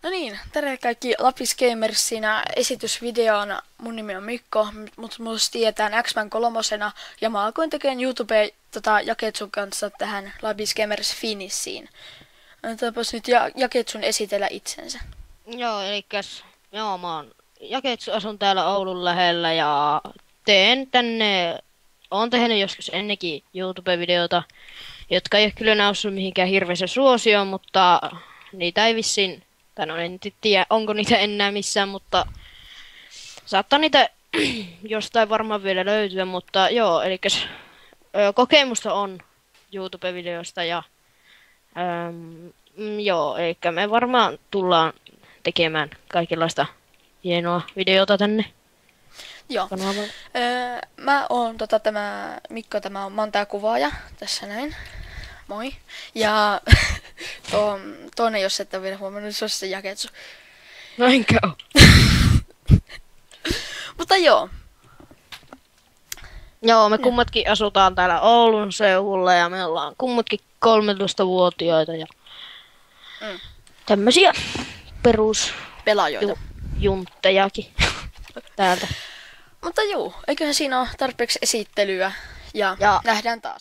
No niin, terve kaikki Lapis Gamers siinä esitysvideona. Mun nimi on Mikko, mut musta tietää X-Man kolmosena ja mä alkoin tekemään YouTube Jaketsun kanssa tähän Lapis Gamers Finishiin. Antaapas nyt Jaketsun esitellä itsensä. Joo, mä oon Jaketsu, asun täällä Oulun lähellä ja teen tänne, oon tehnyt joskus ennenkin YouTube-videota, jotka ei ole kyllä noussut mihinkään hirveässä suosioon, mutta niitä ei vissiin, tai no en tiedä onko niitä enää missään, mutta saattaa niitä jostain varmaan vielä löytyä, mutta joo, kokemusta on YouTube-videosta ja joo, eli me varmaan tullaan tekemään kaikenlaista hienoa videota tänne Joo. kanavalle. Mä oon tämä Mikko, mä oon tää kuvaaja tässä näin. Moi. Ja toinen, jos et ole vielä huomannut, se on se Jaketsu. No enkä oo. Mutta joo. Joo, me kummatkin asutaan täällä Oulun seudulla ja me ollaan kummatkin 13-vuotiaita ja tämmösiä Pelaajoita. perusjunttejakin täältä. Mutta juu, eiköhän siinä ole tarpeeksi esittelyä ja nähdään taas.